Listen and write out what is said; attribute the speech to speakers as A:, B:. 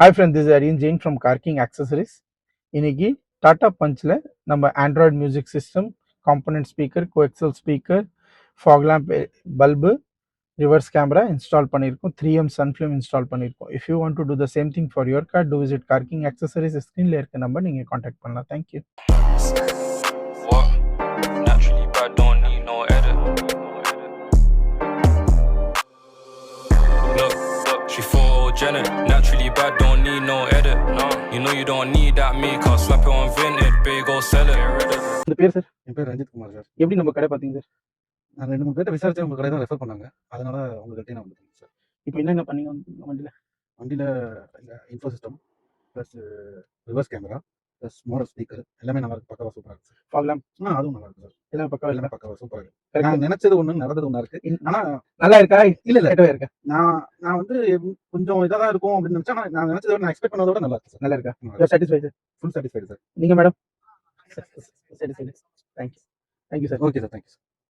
A: Hi friends, this is Aryan Jain from Car King Accessories. இன்னைக்கு டாடா பஞ்சில் நம்ம Android music system, component speaker, coaxial speaker, fog lamp, bulb, reverse camera install பண்ணியிருக்கோம். 3M sun film install பண்ணியிருக்கோம். If you want to do the same thing for your car, do visit Car King accessories. ஸ்க்ரீனில் இருக்க number நீங்கள் contact பண்ணலாம். Thank you.
B: She photogenic, naturally bad, don't need no edit. No, you know you don't need that makeup. Slap it on Vinted, babe, go sell it.
A: இந்த பேர் sir?
C: என் பேர் Ranjith Kumar sir.
A: எப்படி நம்ம கடை பார்த்தீங்க சார்?
C: நான் 2-3 பேர்ட்ட விசாரிச்சு உங்க கடை தான் ரெஃபர் பண்ணாங்க. அதனால உங்ககிட்டயே நான் வந்துட்டேன் சார்.
A: இப்போ என்னென்ன பண்ணீங்க வண்டியில்?
C: வண்டியில் இந்த info system plus reverse camera plus model speaker எல்லாமே நல்லா இருக்கு. பக்காவாக சூப்பராக இருக்குது சார்.
A: ஃபாக் லேம்ப்
C: அதுவும் நல்லா இருக்கு சார்.
A: எல்லாம் பக்காவாக
C: எல்லாமே பக்காவாக சூப்பராக இருக்கு. நான் நினைச்சது ஒன்று, நடந்தது ஒன்றா இருக்கு. ஆனால்
A: நல்லா இருக்கா?
C: இல்லை
A: கெட்டவே இருக்கா?
C: நான் வந்து கொஞ்சம் இதாக தான் இருக்கும் அப்படின்னு நினச்சா, நான் நினைச்சதை விட, நான் எக்ஸ்பெக்ட் பண்ணதை விட நல்லா இருக்கு சார்.
A: நல்லா இருக்கா? Satisfied sir?
C: Full satisfied sir.
A: நீங்கள் madam? Satisfied. Thank you. Thank you sir.
C: Okay sir, thank you sir.